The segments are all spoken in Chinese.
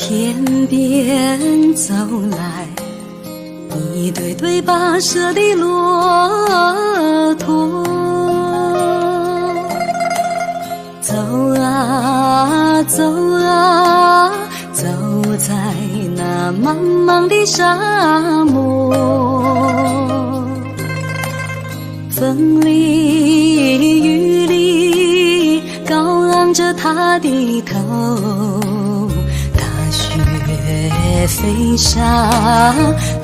天边走来一对对跋涉的骆驼，走啊走啊，走在那茫茫的沙漠，风里雨里高昂着他的头，大雪飞沙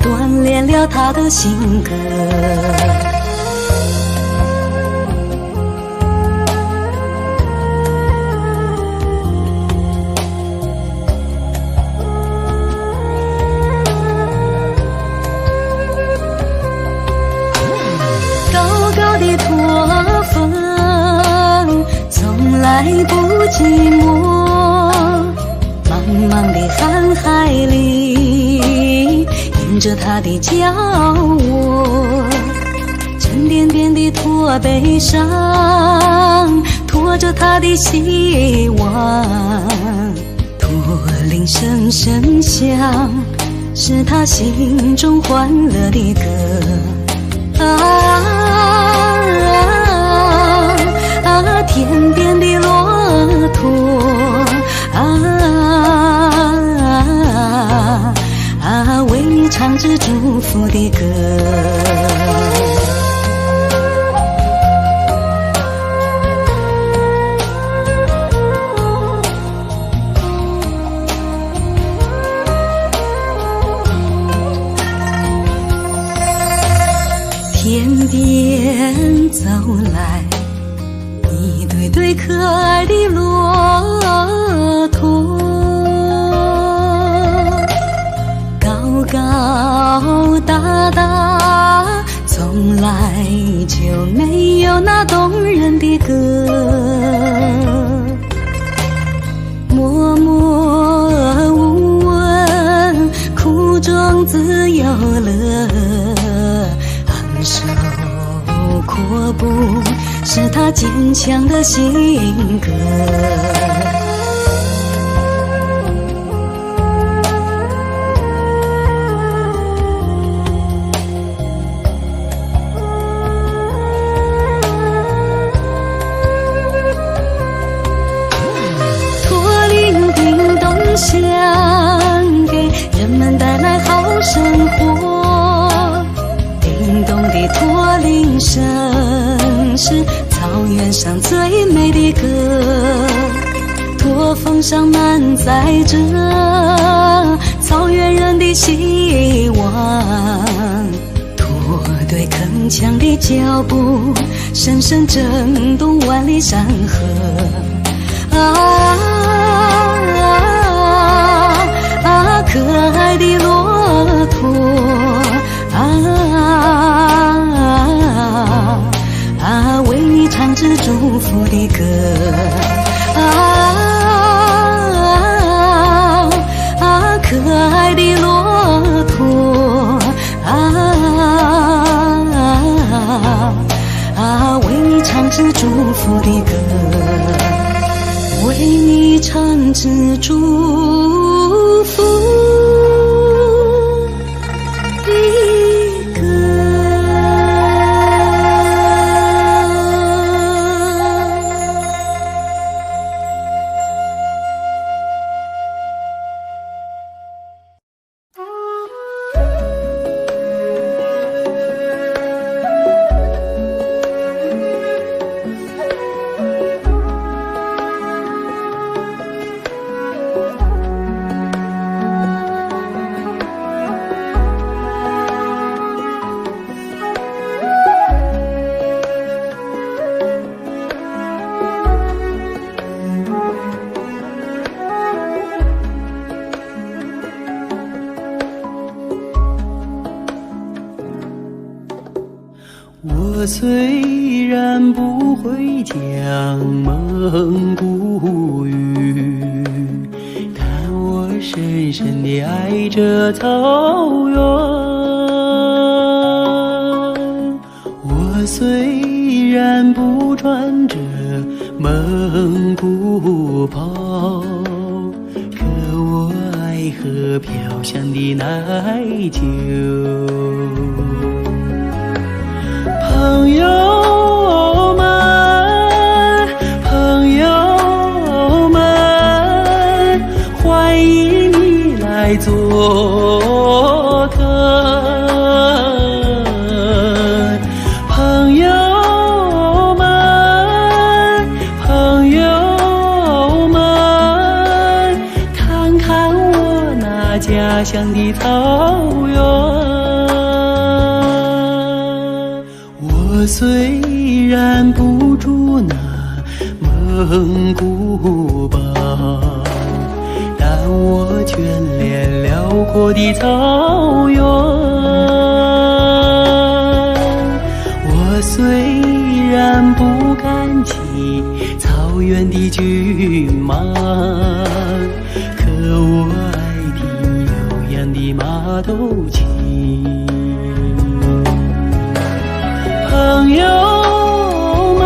锻炼了他的性格。来不寂寞，茫茫的瀚海里，迎着他的脚窝，沉甸甸的驼背上，驮着他的希望，驼铃声声响，是他心中欢乐的歌。天边的骆驼为你唱着祝福的歌。天边走来一对对可爱的骆驼，高高大大，从来就没有那动人的歌，默默无闻，苦中自有乐，昂首阔步是他坚强的性格。驼铃叮咚响，给人们带来好生活。叮咚的驼铃声是草原上最美的歌，驼峰上满载着草原人的希望，驼队铿锵的脚步深深震动万里山河。可爱的骆驼为你唱着祝福的歌。可爱的骆驼为你唱着祝福的歌，为你唱着祝福的歌。我虽然不会讲蒙古语，但我深深地爱着草原。我虽然不穿着蒙古袍，可我爱和飘香的奶酒。朋友们，朋友们，欢迎你来做客。朋友们，朋友们，看看我那家乡的草原。我虽然不住那蒙古包，但我眷恋辽阔的草原。我虽然不敢骑草原的骏马，可我爱听悠扬的马头琴。朋友们，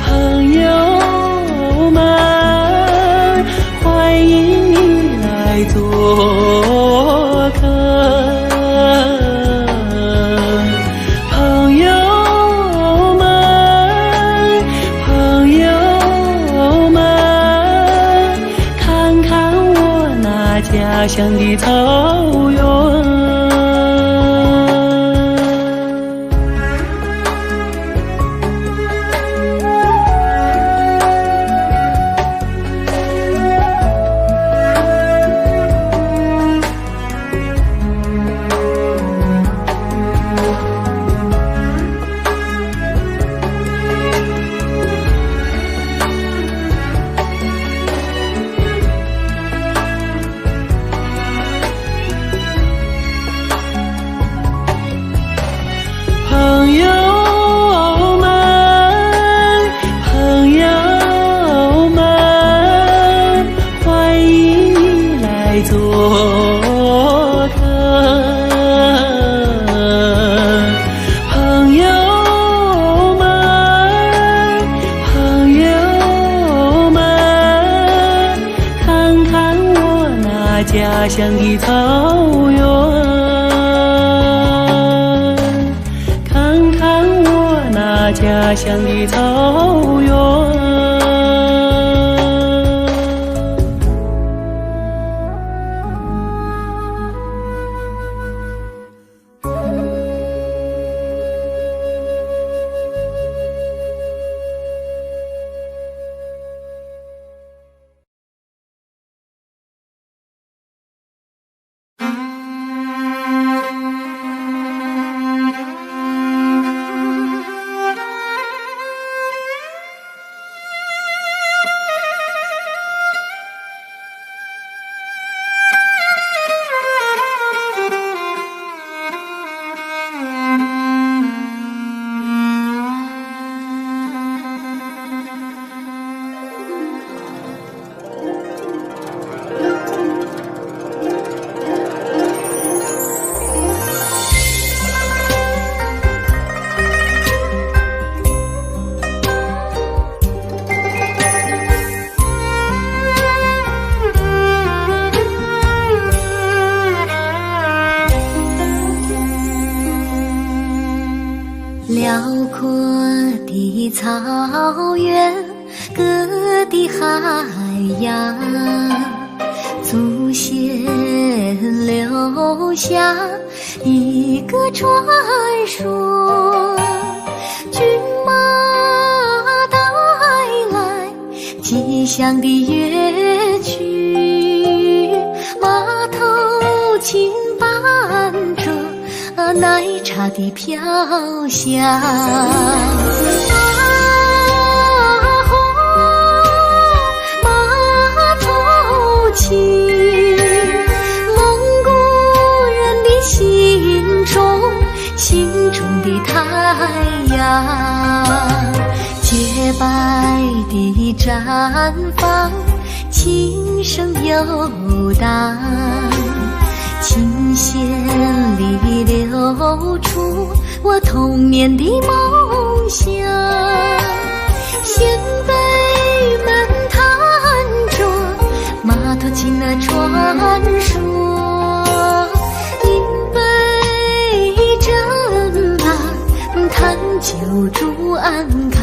朋友们，欢迎你来做客。朋友们，朋友们，看看我那家乡的草原。朋友们，朋友们，欢迎你来做客。朋友们，朋友们，看看我那家乡的草原。家乡的草原。辽阔的草原，各地海洋，祖先留下一个传说，骏马带来吉祥的乐曲，马头琴伴着奶茶的飘香。马头琴，蒙古人的心中的太阳，洁白的绽放，琴声游荡，琴弦里流出我童年的梦想。先辈们弹着马头尽了传说，因为真难谈酒祝安康。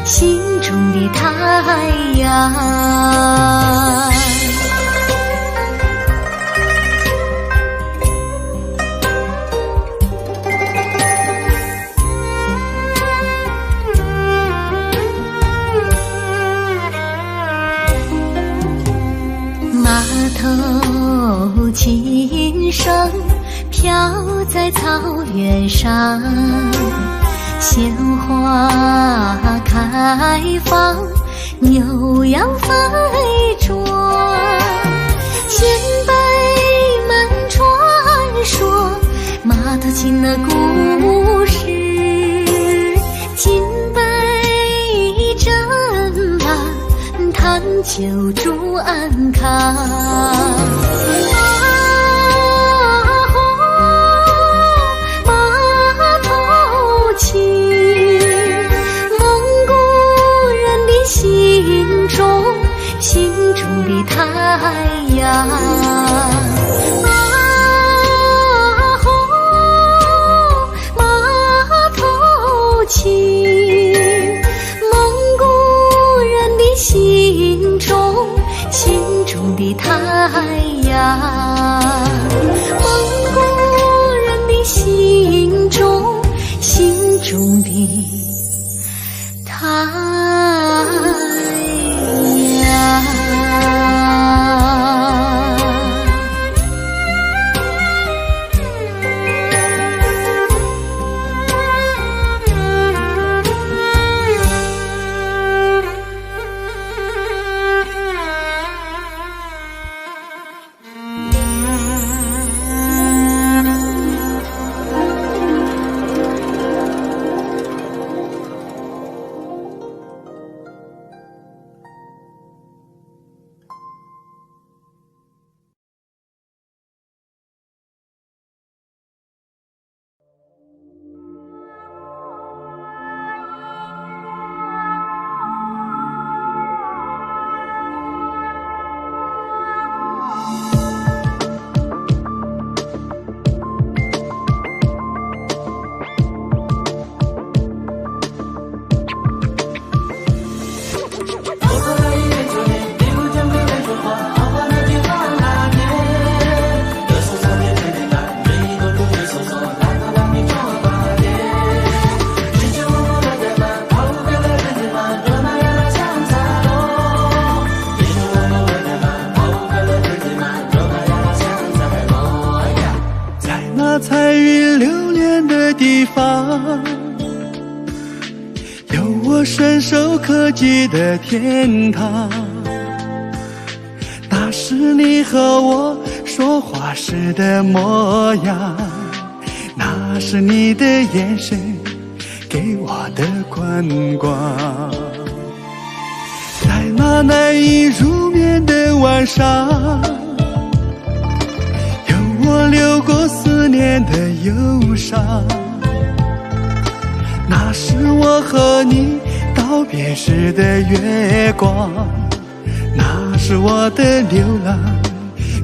心中的太阳，码头琴声飘在草原上，鲜花开放，牛羊飞转，先辈们传说，码头琴的故事，金杯斟满，谈酒祝安康。心中的太阳，码头琴，蒙古人的心中的太阳，蒙古人的心中的太阳。彩云流连的地方，有我伸手可及的天堂。那是你和我说话时的模样，那是你的眼神给我的宽广。在那难以入眠的晚上，我流过思念的忧伤，那是我和你道别时的月光，那是我的流浪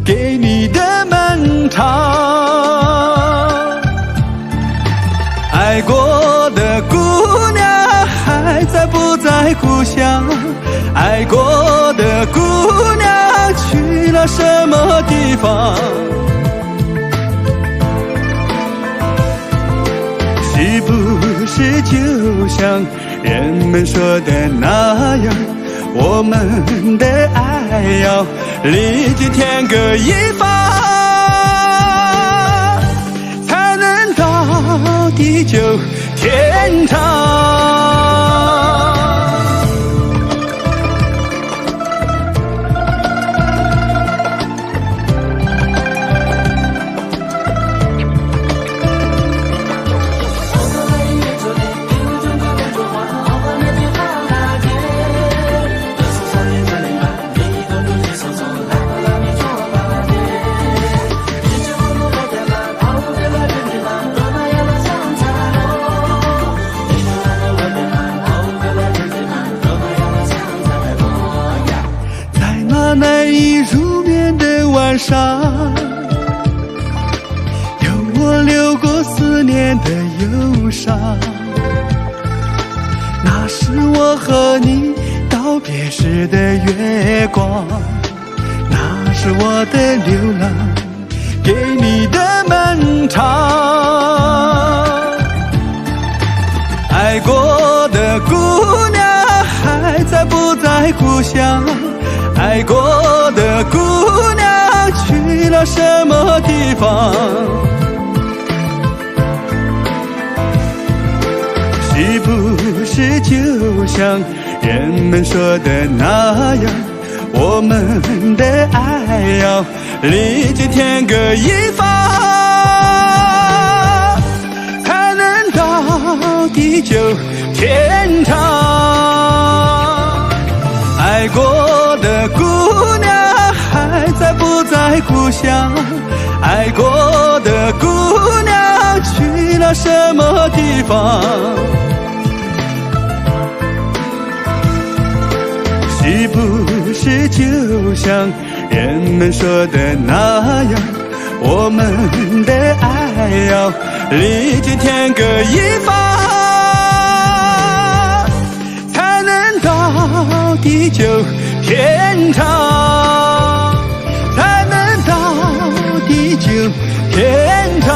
给你的漫长。爱过的姑娘还在不在故乡？爱过的姑娘去了什么地方？是不是就像人们说的那样，我们的爱要历经天各一方，才能到地久天长。上，有我流过思念的忧伤。那是我和你道别时的月光，那是我的流浪，给你的漫长。爱过的姑娘还在不在故乡？爱过的姑娘去了什么地方？是不是就像人们说的那样，我们的爱要历经天各一方，才能到地久天长？爱过的姑娘还在不在故乡？爱过的姑娘去了什么地方？是不是就像人们说的那样，我们的爱要历经天各一方，才能到地久天长，才能到地久天长。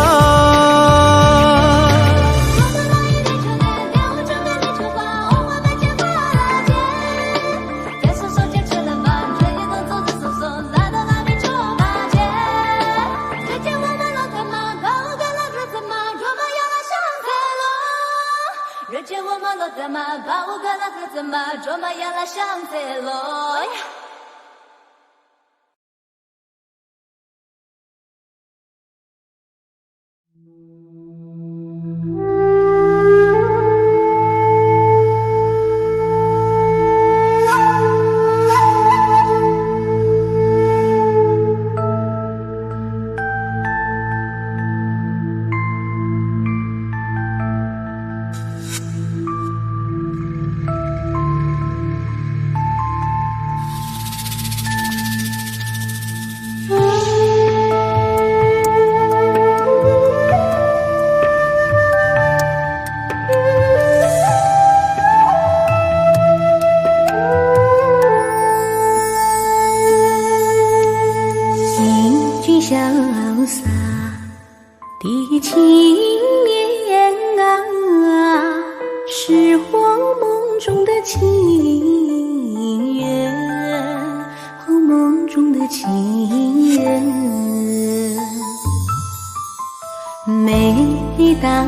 每当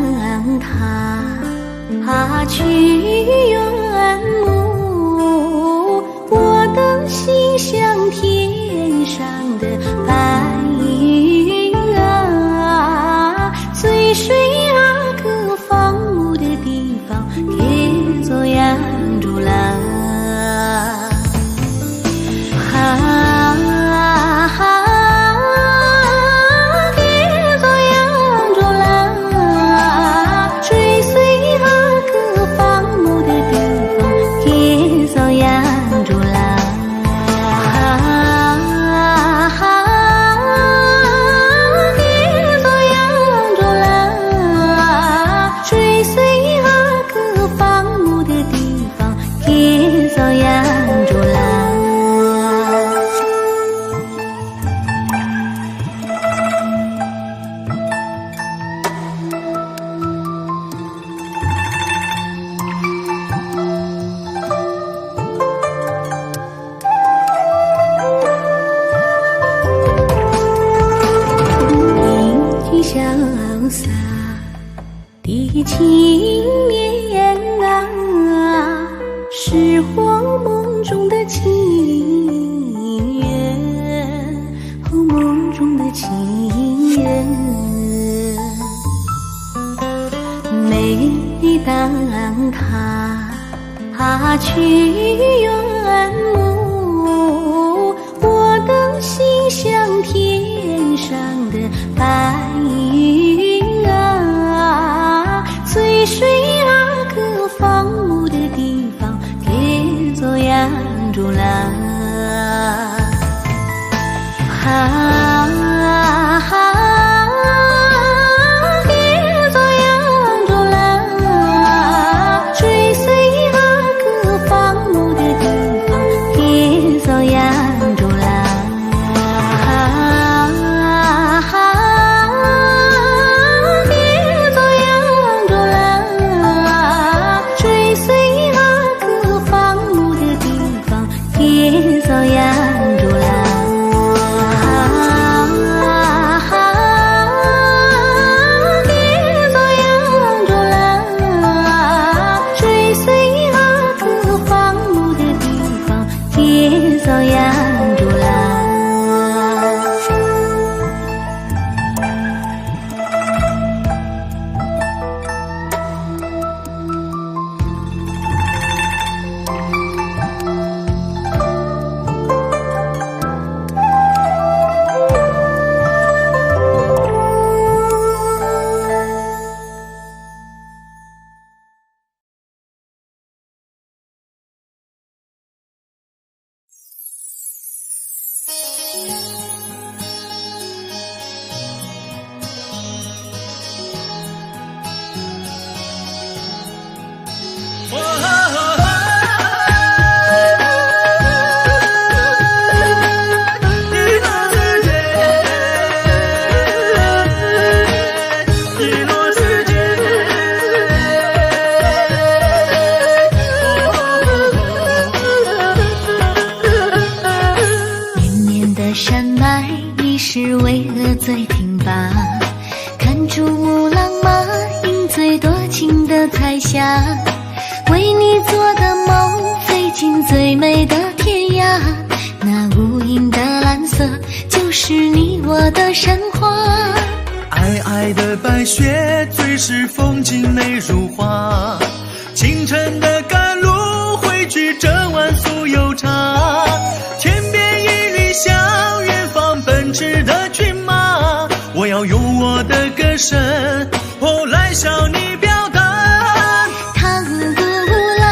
他去远暮，我的心像天上的白云啊，随水啊各放牧的地方，给做养猪郎。的情绵啊，是我梦中的情缘，梦中的情缘。每当他去远暮，我的心像天上的白云啊，随水啊各放牧的地方，给做养猪郎。吧。看珠穆朗玛饮醉多情的彩霞，为你做的梦飞进最美的天涯。那无垠的蓝色就是你我的神话。皑皑的白雪最是风景美如画，清晨的甘露汇聚这晚酥油茶。天边一缕香，远方奔驰的骏马，我要用我的歌声来向你表达。唐古拉，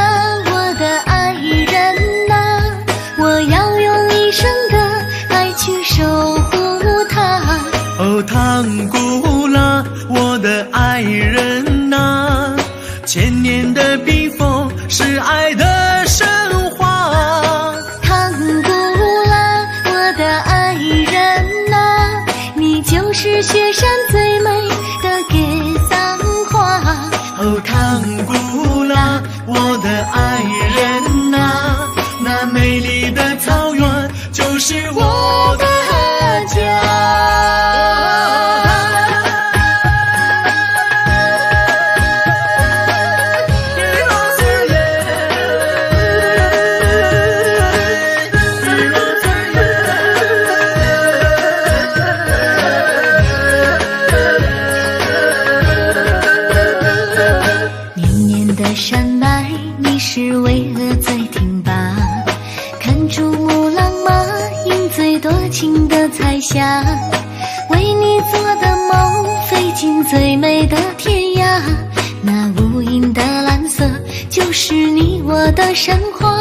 我的爱人啊，我要用一生的爱去守护它。唐古拉，我的爱人啊，千年的冰封是爱的神话。唐古拉，我的爱人啊，你就是雪山最美的格桑花。唐古拉，我的爱人啊，那美丽的草原就是我的家。山脉，你是巍峨最挺拔。看珠穆朗玛饮醉多情的彩霞，为你做的梦飞进最美的天涯。那无垠的蓝色就是你我的神话。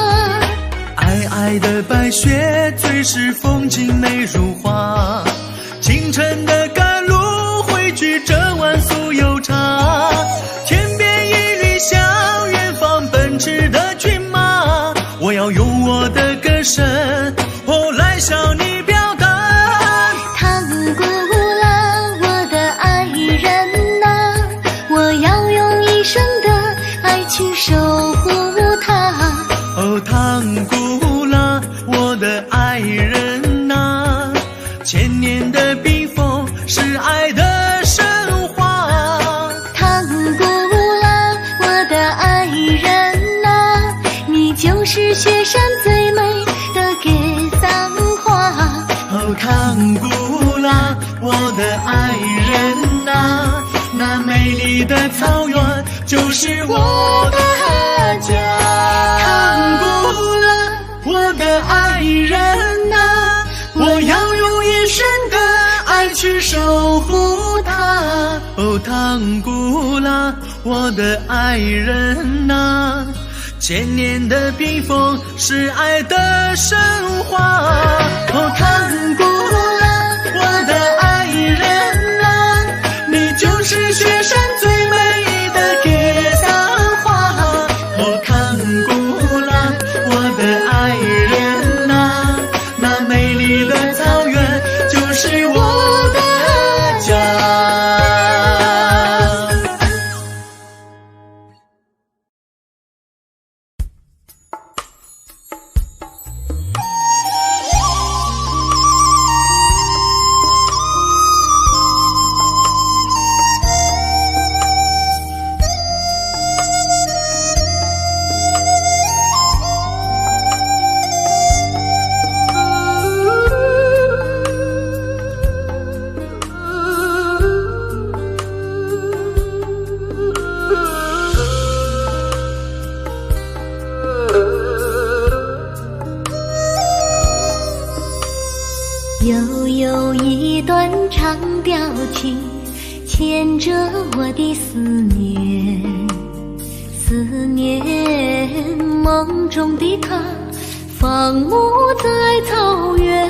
皑皑的白雪最是风景美如画，清晨的甘露汇聚这晚酥油茶。天边一缕香，远方奔驰的骏马，我要用我的歌声来向你表达。唐古拉，我的爱人啊，我要用一生的爱去守护它。唐古拉，我的爱人啊，千年的冰封是爱的神话。唐古拉，我的爱人啊，你就是雪山最美的格桑花。唐古拉，我的爱人啊，那美丽的草原就是我的家。唐古拉，我的爱人啊，我要用一生的爱去守护它。唐古拉，我的爱人啊，千年的冰封是爱的神话。唐古拉，我的爱人啊，你就是雪山最美的格桑花。唐古拉，我的爱人啊，那美丽的草原就是我的家。又有一段长调情，牵着我的思念，思念梦中的他，放牧在草原，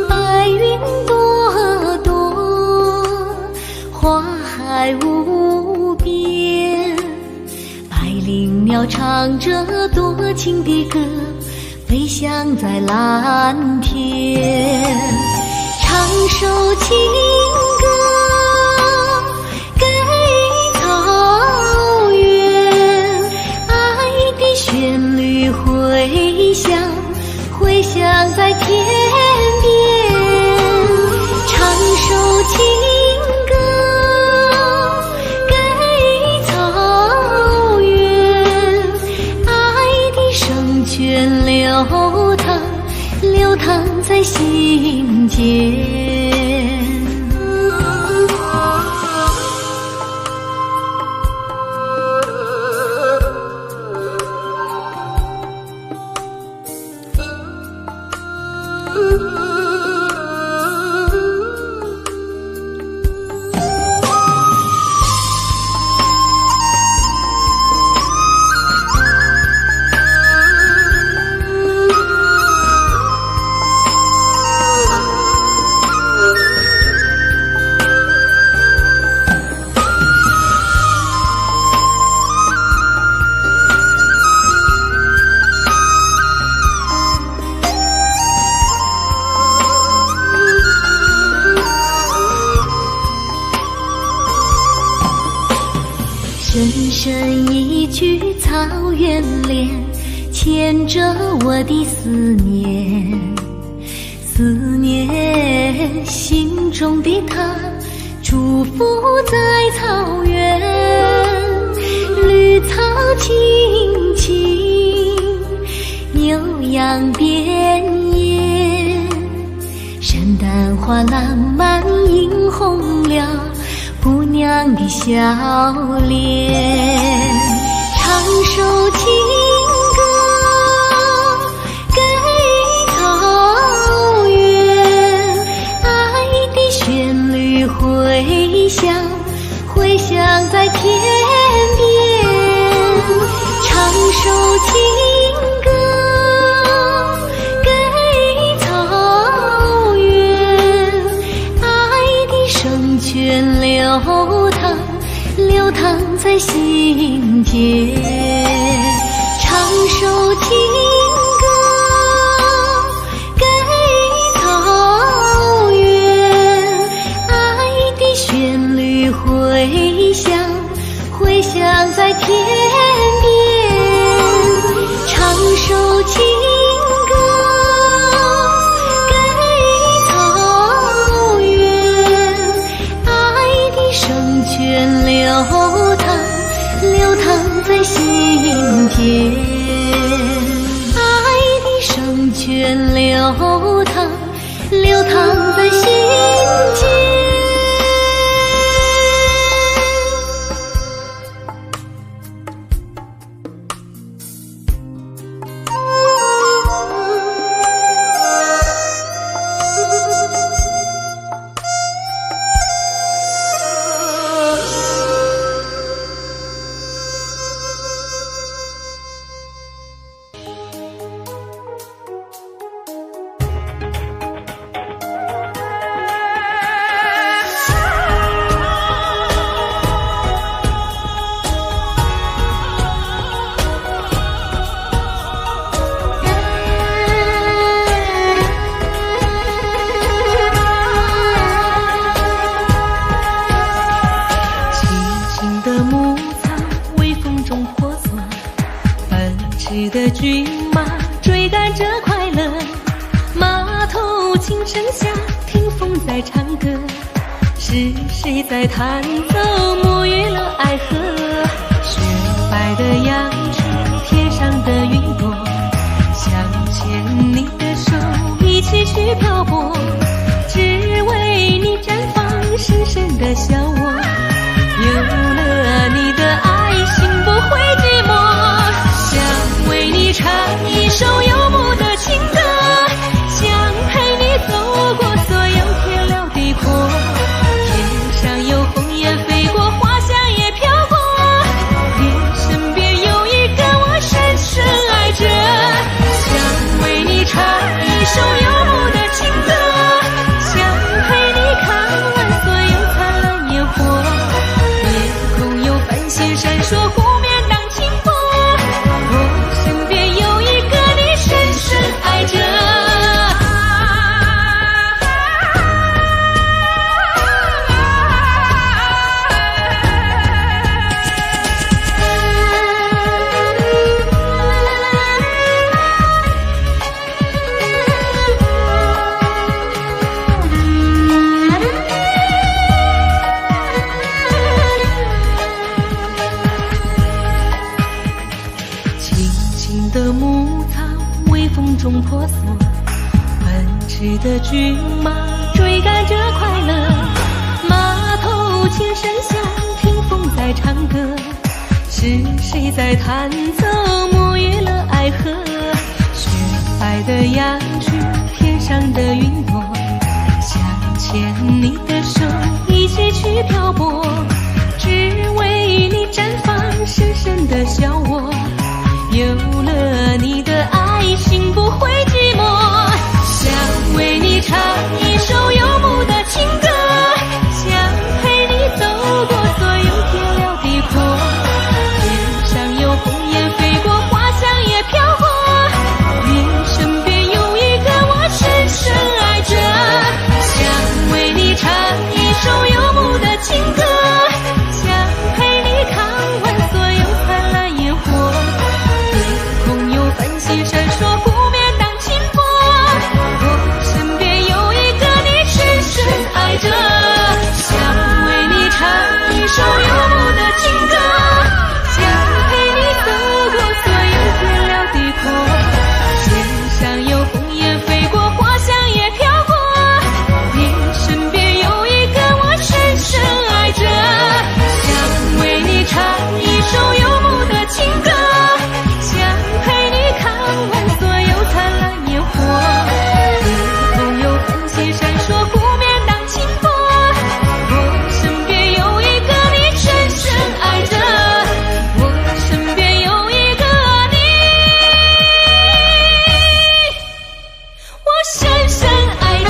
白云朵朵，花海无边，百灵鸟唱着多情的歌，飞翔在蓝天，唱首情歌给草原，爱的旋律回响，回响在天边，唱首心间。深深一句草原恋，牵着我的思念，思念心中的他，祝福在草原。绿草青青，牛羊遍野，山丹花烂漫映红了姑娘的笑脸。唱首情歌给草原，爱的旋律回响，回响在天边。唱首情歌给草原，爱的圣泉流淌，流淌在心间。唱首情歌给草原，爱的旋律回响，回响在天边。唱首情歌给草原，爱的圣泉流淌，流淌在心间。爱的圣泉流淌，流淌在心间。的骏马追赶着快乐，马头琴声下，听风在唱歌，是谁在弹奏沐浴了爱河？雪白的羊群，天上的云朵，想牵你的手，一起去漂泊，只为你绽放深深的笑窝。有了你的爱，心不会寂寞。想为你唱一首游牧的情歌，想陪你走过所有天辽地阔。天上有鸿雁飞过，花香也飘过，你身边有一个我深深爱着。想为你唱一首游牧的情歌，骏马追赶着快乐，马头琴声响，听风在唱歌，是谁在弹奏沐浴了爱河？雪白的杨枝，天上的云朵，想牵你的手一起去漂泊，只为你绽放深深的笑窝。有了你的爱，心不会寂寞，想为你唱一首游牧的情歌，想陪你走过所有天辽地阔，天上有鸿雁飞过，花香也飘过，你身边有一个我深深爱着，想为你唱一首游牧的情歌，想陪你看完所有灿烂烟火，天空有繁星闪烁，湖面荡清波，我身边有一个你深深爱着，想为你唱一首游牧的情歌，想陪你走过所有天辽地阔，天上有鸿雁飞过，花香也飘过，你身边有一个我深深爱着，想为你唱一首游牧的情歌，想陪你看完所有灿烂烟火，天空有繁星闪烁，湖面荡清波，我身边有一个你深深爱着，我身边有一个你，我深深爱着。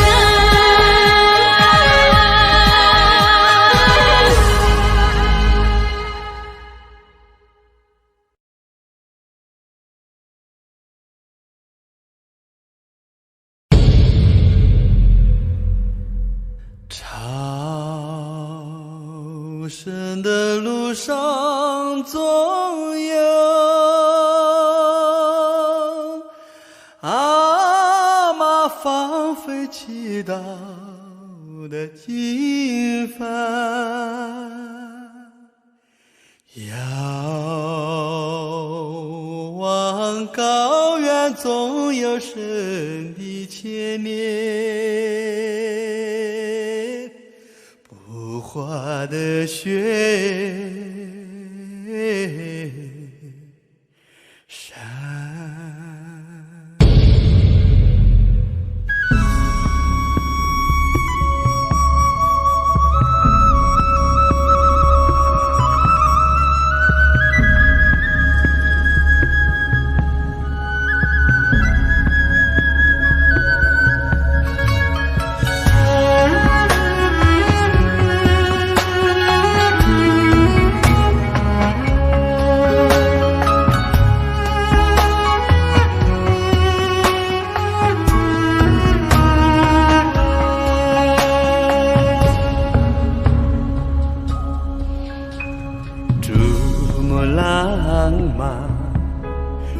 朝圣的路上总有阿嬷放飞祈祷的经幡，遥望高原总有神的牵念，不化的雪山。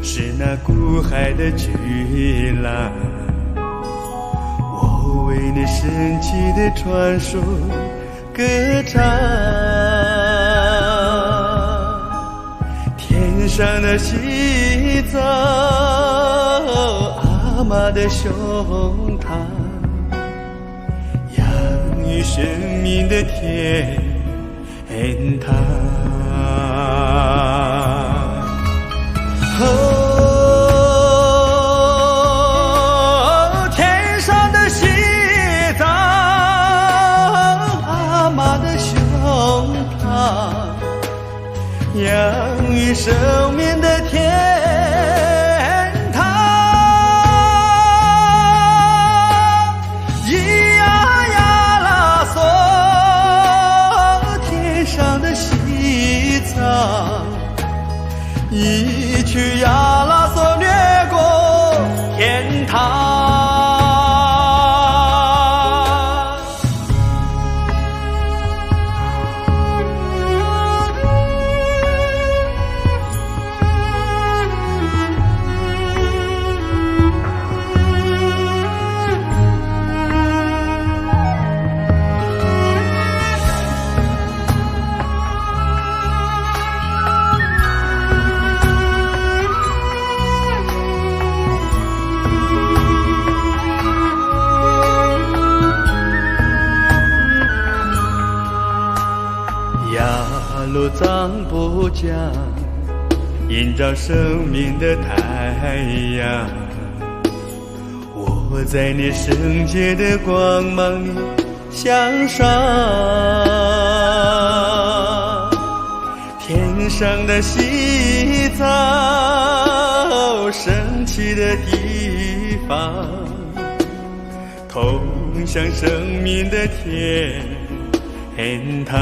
是那孤海的巨浪，我为你神奇的传说歌唱。天上的西藏，阿嬷的胸膛，养育生命的天堂。天上的西藏，阿嬷的胸膛，养育生命的天堂。咿呀呀啦嗦，天上的西藏，一曲呀啦嗦掠过天堂。雅鲁藏布江，映照生命的太阳。我在你圣洁的光芒里向上，天上的西藏，升起的地方，通向生命的天堂。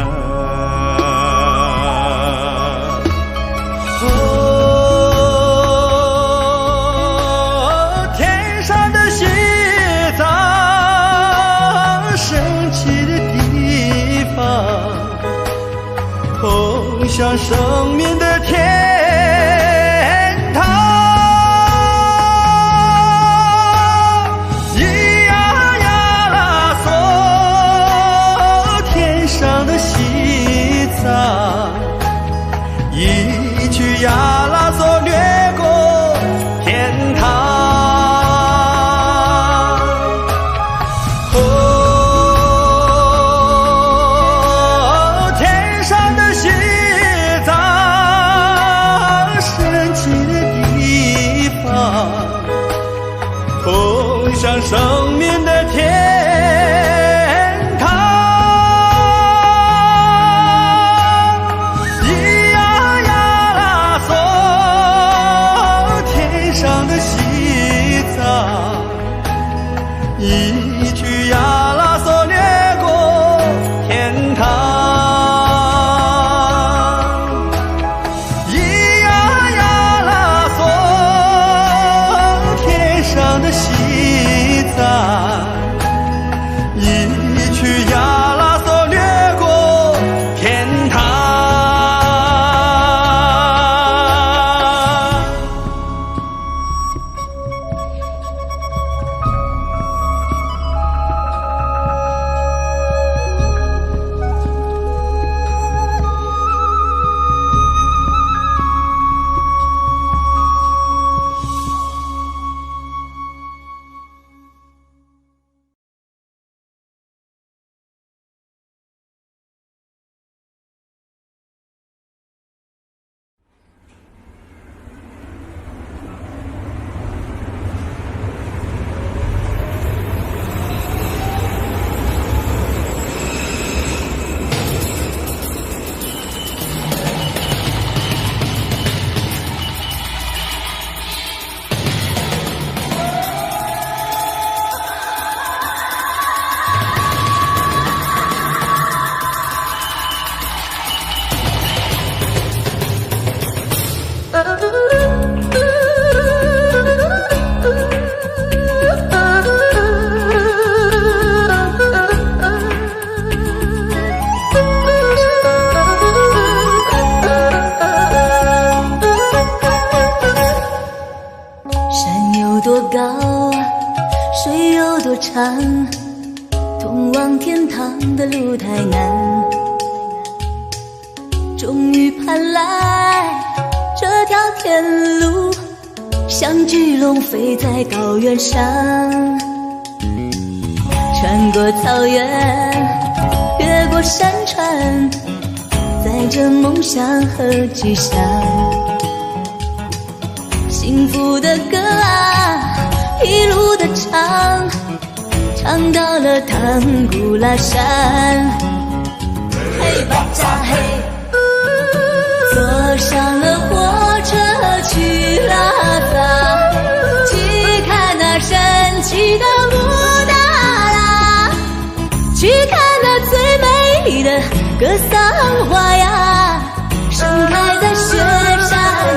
天上的西藏，升起的地方，通向生命的天堂。咿呀呀啦嗦，天上的西藏，一曲呀啦嗦掠过天堂。天上的西藏，升起的地方，通向生命的天堂。咿呀呀啦嗦，天上的西藏，一曲呀啦嗦掠过天堂。咿呀呀啦嗦，天上的西藏，一曲呀啦嗦掠过天堂。山有多高，水有多长，通往天堂的路太难。终于盼来这条天路，像巨龙飞在高原上，穿过草原，越过山川，载着梦想和吉祥。幸福的歌啊，一路的唱，唱到了唐古拉山。嘿巴扎嘿，坐上了火车去拉萨，去看那神奇的布达拉，去看那最美丽的格桑花呀，盛开在雪山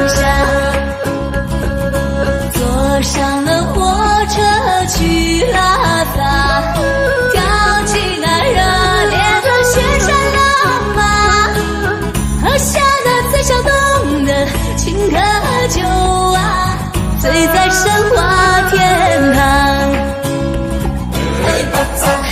下。坐上了火车去拉萨，跳起那热烈的雪山浪吧，喝下那最小洞的青稞酒啊，醉在神话天堂。嘿巴扎嘿，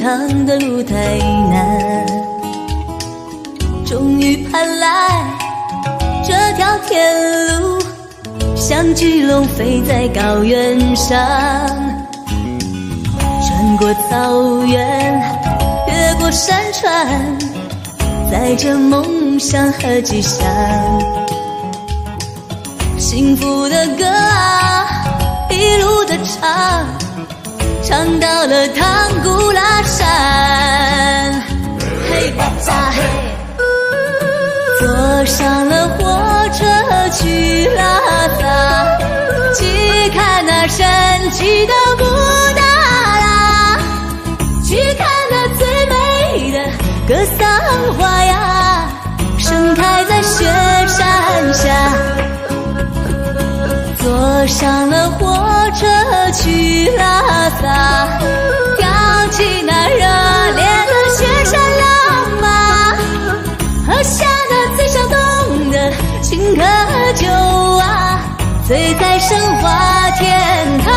趟的路太难，终于盼来这条天路，像巨龙飞在高原上，穿过草原，越过山川，载着梦想和吉祥。幸福的歌啊，一路的唱，唱到了唐古拉山。嘿吧吧嘿，坐上了火车去拉萨，去看那神奇的布达拉，去看那最美的格桑花呀，盛开在雪山下。坐上了火车去拉萨，跳起那热烈的雪山浪吧，喝下那最小洞的青稞酒啊，醉在神话天堂。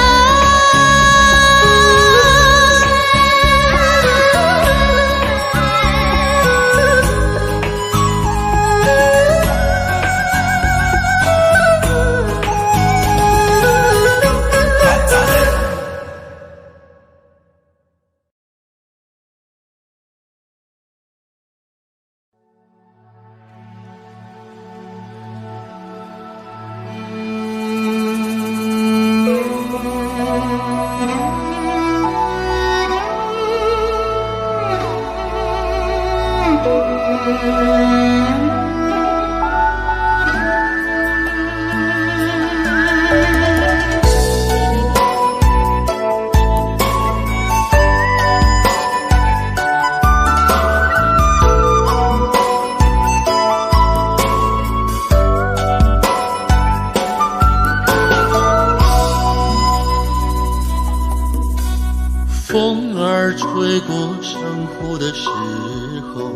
风儿吹过山湖的时候，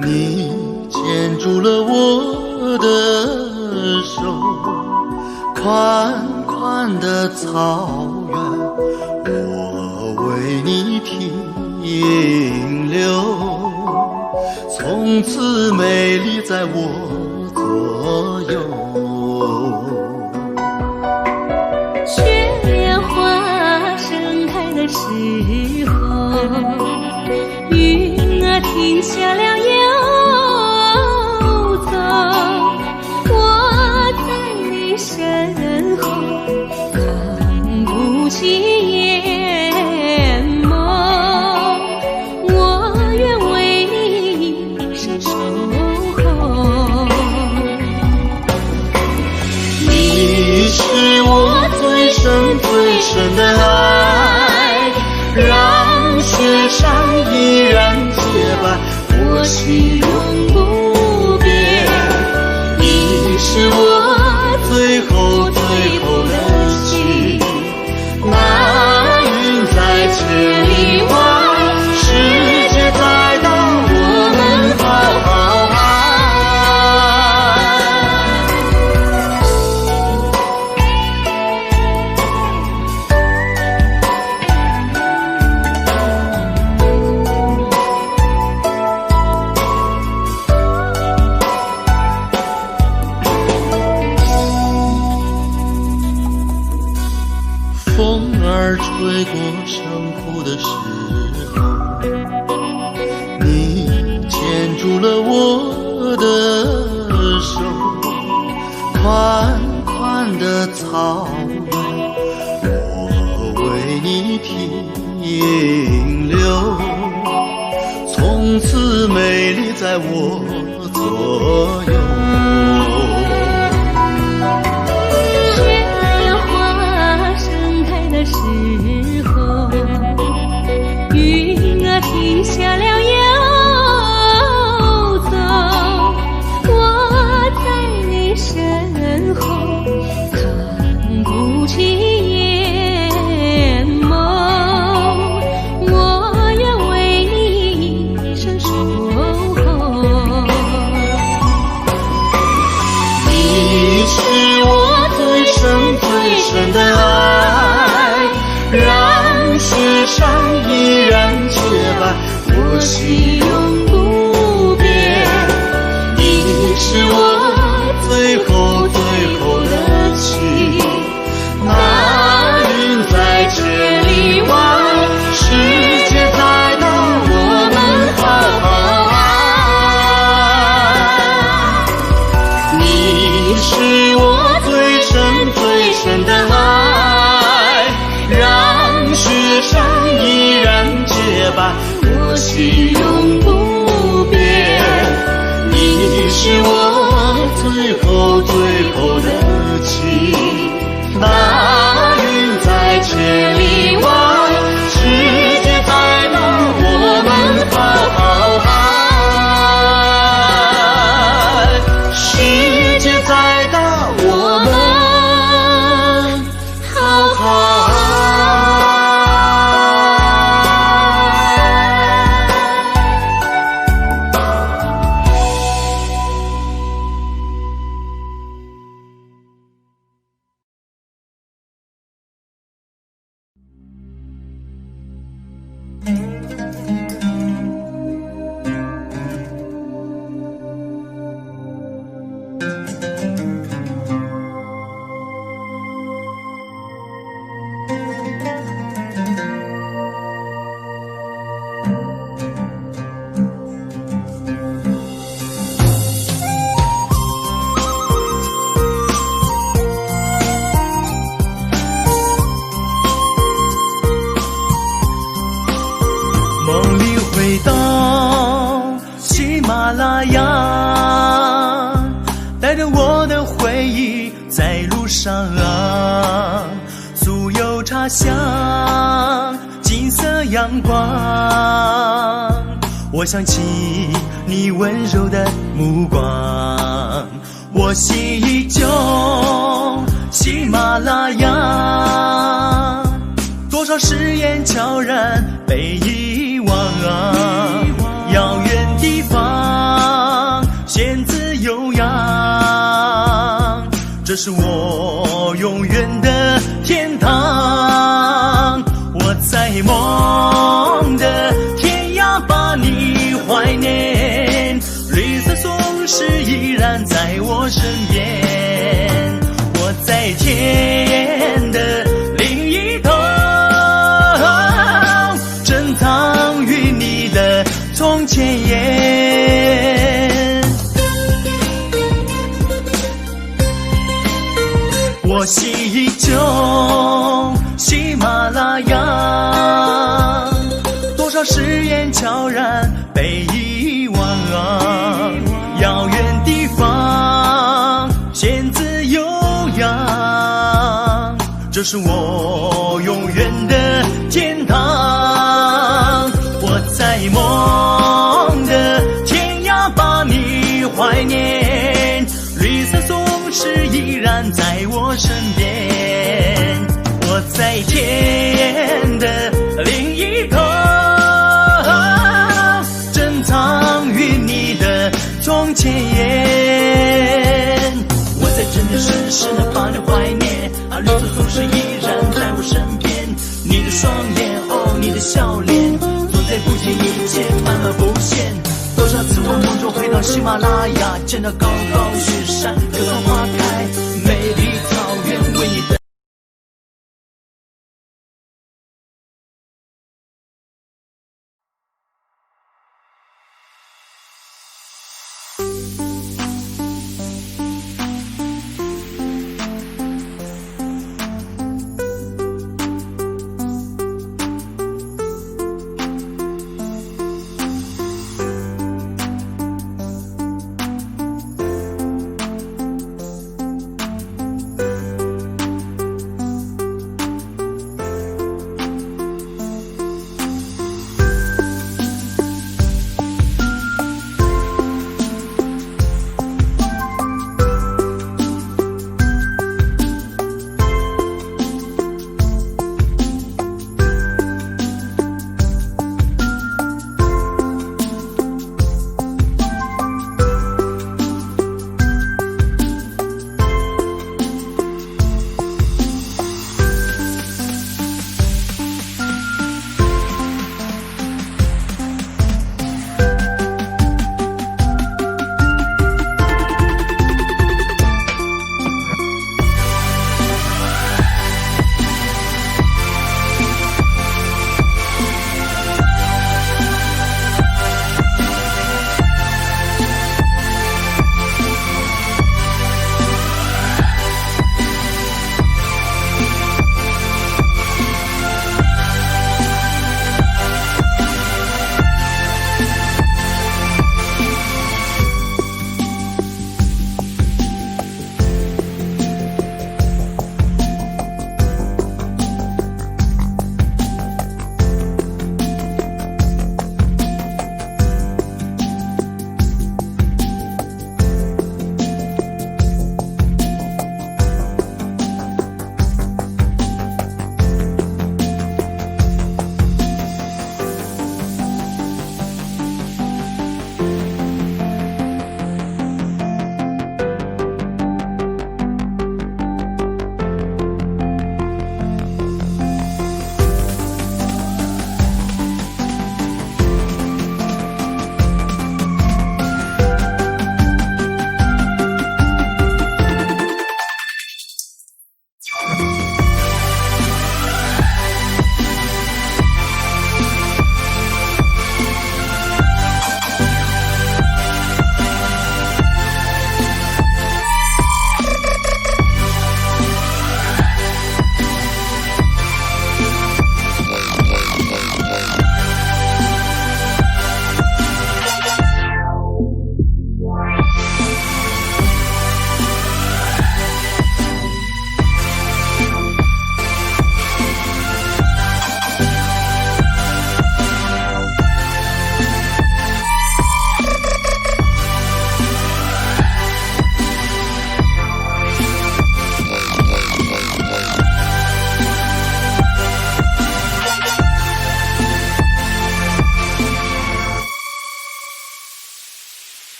你牵住了我的手，宽宽的草原，我为你停留，从此美丽在我左右。时候，云儿停下了游走，我在你身后，看不起眼眸，我愿为你一生守候。你是我最深最深的爱，让雪山依然洁白，我心永不变。你是我最后的情，那云在千里外，世界在等我们好好爱。风儿吹过山湖的时候，你牵住了我的手，宽宽的草原，我为你停留，从此美丽在我左右。的时候，云儿停下了游走，我在你身后，看不起眼眸，我愿为你一生守候。最后的情。那云在千里外，世界在等我们好好爱。你是我最深的爱，让雪山依然洁白，我心永不变。你是我最后的情。那云在千里外，世界在等我们好好爱，世界在等我们好好爱。梦里回到喜马拉雅，带着我的回忆在路上啊，酥油茶香，金色阳光，我想起你温柔的目光，我心依旧喜马拉雅，多少誓言悄然被遗忘啊，遥远地方仙子悠扬，这是我永远的天堂。我在梦的天涯把你怀念，绿色松石依然在我身边，我在天的另一头，珍藏于你的从前言。我心依旧喜马拉雅，多少誓言悄然被遗忘啊，遥远地方仙子悠扬，这是我永远的天堂。我在梦的天涯把你怀念，绿色松石依然在我身边，我在天的另一头，珍藏于你的从前言。我在真的深深的把你怀念，绿色松石依然在我身边，你的双眼，哦，你的笑脸，总在不经意间慢慢浮现。多少次我梦中回到喜马拉雅，见到高高雪山，